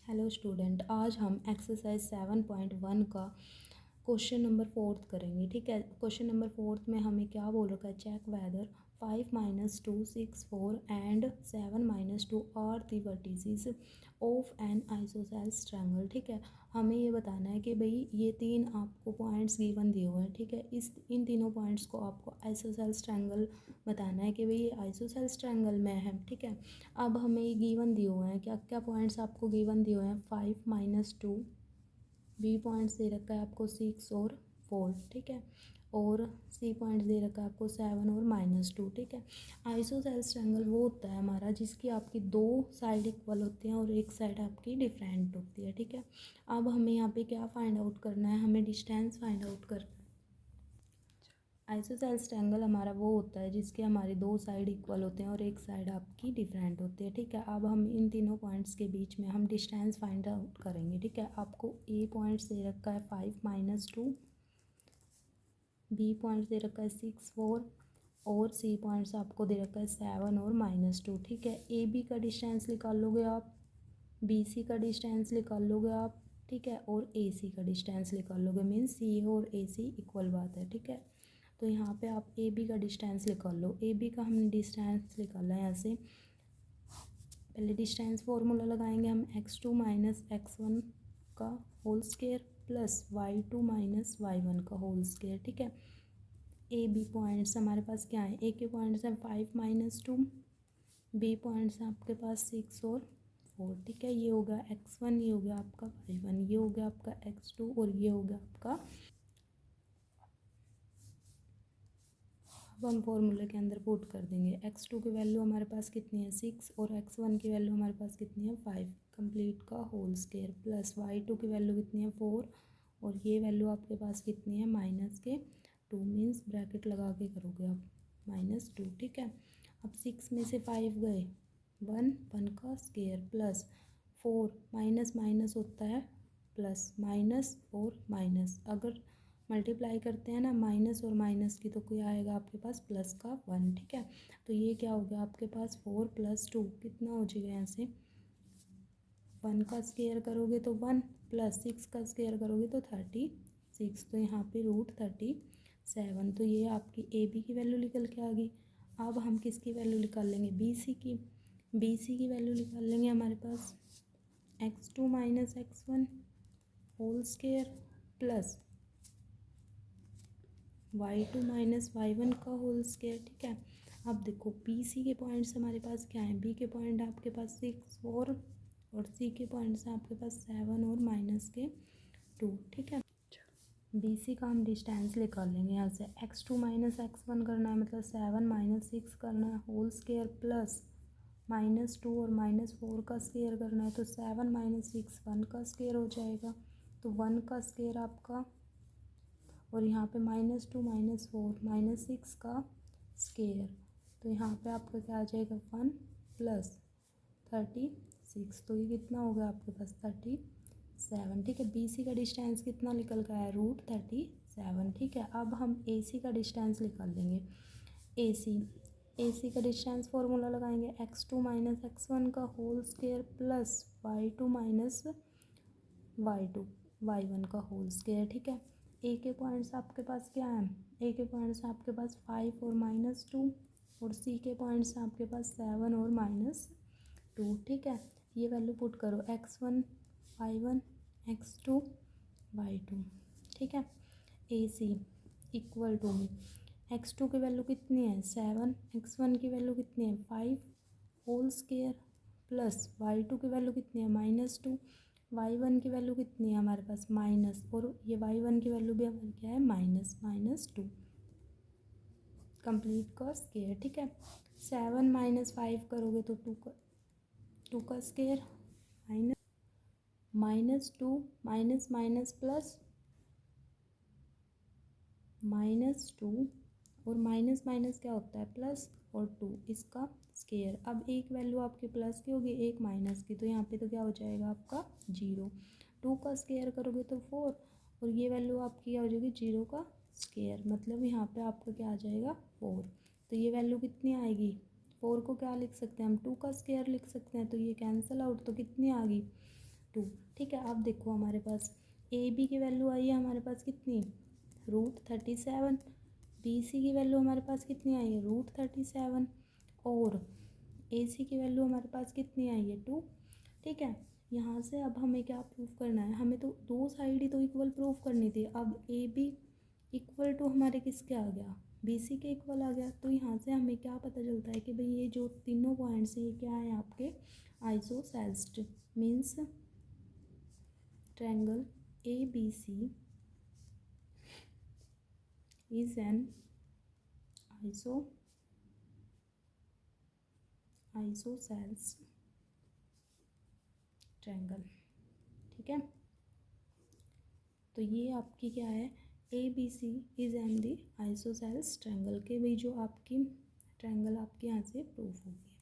Hello student, आज हम exercise 7.1 का क्वेश्चन नंबर 4 करेंगे। ठीक है, क्वेश्चन नंबर 4 में हमें क्या बोल रखा है, check whether 5 - 2 6 4 and 7 - 2 are the vertices of an isosceles triangle. ठीक है, हमें ये बताना है कि भाई ये तीन आपको पॉइंट्स गिवन दिए हुए हैं। ठीक है, इन तीनों पॉइंट्स को आपको आइसोसेल्स ट्रायंगल बताना है कि भाई ये आइसोसेल्स ट्रायंगल में है। ठीक है, अब हमें ये गिवन दिए हुए हैं, क्या क्या पॉइंट्स आपको गिवन दिए हुए हैं, 5 - 2, बी पॉइंट्स दे रखा है आपको 6 और 4। ठीक है, और सी पॉइंट्स दे रखा है आपको 7 और -2। ठीक है, आइसोसेल्स ट्रायंगल वो होता है हमारा जिसकी आपकी दो साइड इक्वल होती हैं और एक साइड आपकी डिफरेंट होती है। ठीक है, अब हमें यहाँ पे क्या फाइंड आउट करना है, हमें डिस्टेंस फाइंड आउट करना है। आइसोसेल्स ट्रायंगल हमारा वो होता है जिसके हमारी दो साइड इक्वल होते हैं और एक साइड आपकी डिफरेंट होती है। ठीक है, अब हम इन तीनों पॉइंट्स के बीच में हम डिस्टेंस फाइंड आउट करेंगे। ठीक है, आपको ए पॉइंट्स दे रखा है 5 - 2, बी पॉइंट्स दे रखा है 6 4 और सी पॉइंट्स आपको दे रखा है 7 और -2। ठीक है, ए बी का डिस्टेंस निकाल लोगे आप, बी सी का डिस्टेंस निकाल लोगे आप। ठीक है, और ए सी का डिस्टेंस निकाल लोगे, मीन्स सी और ए सी इक्वल बात है। ठीक है, तो यहाँ पे आप ए बी का डिस्टेंस निकाल लो। ए बी का हमने डिस्टेंस निकाला है यहाँ से, पहले डिस्टेंस फॉर्मूला लगाएंगे हम, x2 - x1 का whole square plus y2 - y1 का होल स्क्वायर। ठीक है, ए बी पॉइंट्स हमारे पास क्या है, ए के पॉइंट्स हैं 5 - 2, बी पॉइंट्स हैं आपके पास 6 और 4। ठीक है, ये हो गया x1, ये हो गया आपका y1, ये हो गया आपका x2 और ये हो गया आपका। अब हम फॉर्मूले के अंदर पुट कर देंगे, x2 की वैल्यू हमारे पास कितनी है 6 और x1 की वैल्यू हमारे पास कितनी है 5 कंप्लीट का होल स्क्वायर प्लस y2 की वैल्यू कितनी है 4 और ये वैल्यू आपके पास कितनी है -2, मीन्स ब्रैकेट लगा के करोगे आप -2। ठीक है, अब 6 में से 5 गए 1 का स्क्वायर प्लस 4 माइनस माइनस होता है प्लस, माइनस और माइनस अगर मल्टीप्लाई करते हैं ना माइनस और माइनस की, तो क्या आएगा आपके पास प्लस का 1। ठीक है, तो ये क्या हो गया आपके पास 4 + 2 कितना हो जाएगा, यहाँ से 1 का स्क्वायर करोगे तो 1 प्लस 6 का स्क्वायर करोगे तो 36, तो यहाँ पे √37। तो ये आपकी ए बी की वैल्यू निकल के आ गई। अब हम किसकी वैल्यू निकाल लेंगे, बी सी की। बी सी की वैल्यू निकाल लेंगे हमारे पास x2 - x1 whole square plus y2 - y1 का होल स्क्वायर। ठीक है, अब देखो बी सी के पॉइंट्स हमारे पास क्या हैं, बी के पॉइंट आपके पास 6 4 और सी के पॉइंट्स हैं आपके पास 7 और -2। ठीक है, बी सी का हम डिस्टेंस निकाल लेंगे यहाँ से, x2 - x1 करना है मतलब 7 - 6 करना है होल स्क्वायर प्लस -2 और -4 का स्क्वायर करना है, तो 7 - 6 1 का स्क्वायर हो जाएगा, तो 1 का स्क्वायर आपका, और यहाँ पे -2 -4 -6 का स्क्वायर, तो यहाँ पे आपका क्या आ जाएगा 1 प्लस 36, तो ये कितना होगा आपके पास 37। ठीक है, बी सी का डिस्टेंस कितना निकल का है √37। ठीक है, अब हम ए सी का डिस्टेंस निकाल लेंगे। ए सी का डिस्टेंस फॉर्मूला लगाएंगे, x2 - x1 का whole square plus y2 - y1 का होल स्क्वायर। ठीक है, ए के पॉइंट्स आपके पास क्या हैं, ए के पॉइंट्स आपके पास 5 और -2 और सी के पॉइंट्स आपके पास 7 और -2। ठीक है, ये वैल्यू पुट करो x1 y1 x2 y2। ठीक है, ए सी इक्वल टू में x2 की वैल्यू कितनी है 7, x1 की वैल्यू कितनी है 5 होल स्क्वायर प्लस y2 की वैल्यू कितनी है -2, y1 की वैल्यू कितनी है हमारे पास माइनस, और ये y1 की वैल्यू भी हमारी क्या है -2 कंप्लीट का स्क्वायर। ठीक है, 7 - 5 करोगे तो 2 का स्क्वायर -2 माइनस माइनस प्लस -2 और माइनस माइनस क्या होता है प्लस और 2 इसका स्क्वायर। अब एक वैल्यू आपकी प्लस की होगी एक माइनस की, तो यहाँ पे तो क्या हो जाएगा आपका 0। 2 का स्क्वायर करोगे तो 4 और ये वैल्यू आपकी क्या हो जाएगी 0 का स्क्वायर, मतलब यहाँ पे आपका क्या आ जाएगा 4। तो ये वैल्यू कितनी आएगी, 4 को क्या लिख सकते हैं हम 2 का स्क्वायर लिख सकते हैं, तो ये कैंसिल आउट, तो कितनी आ गई 2। ठीक है, अब देखो हमारे पास ए बी की वैल्यू आई है हमारे पास कितनी, √37। बी सी की वैल्यू हमारे पास कितनी आई है, √37। और ए सी की वैल्यू हमारे पास कितनी आई है, 2। ठीक है, यहाँ से अब हमें क्या प्रूव करना है, हमें तो दो साइड ही तो इक्वल प्रूव करनी थी। अब ए बी इक्वल टू हमारे किसके आ गया, बी सी के इक्वल आ गया। तो यहाँ से हमें क्या पता चलता है कि भाई ये जो तीनों पॉइंट्स हैं ये क्या है आपके isosceles, means triangle A B C is an isosceles triangle. ठीक है, तो ये आपकी क्या है, A B C is an the isosceles triangle के भाई जो आपकी ट्रायंगल आपके यहाँ से प्रूफ होगी।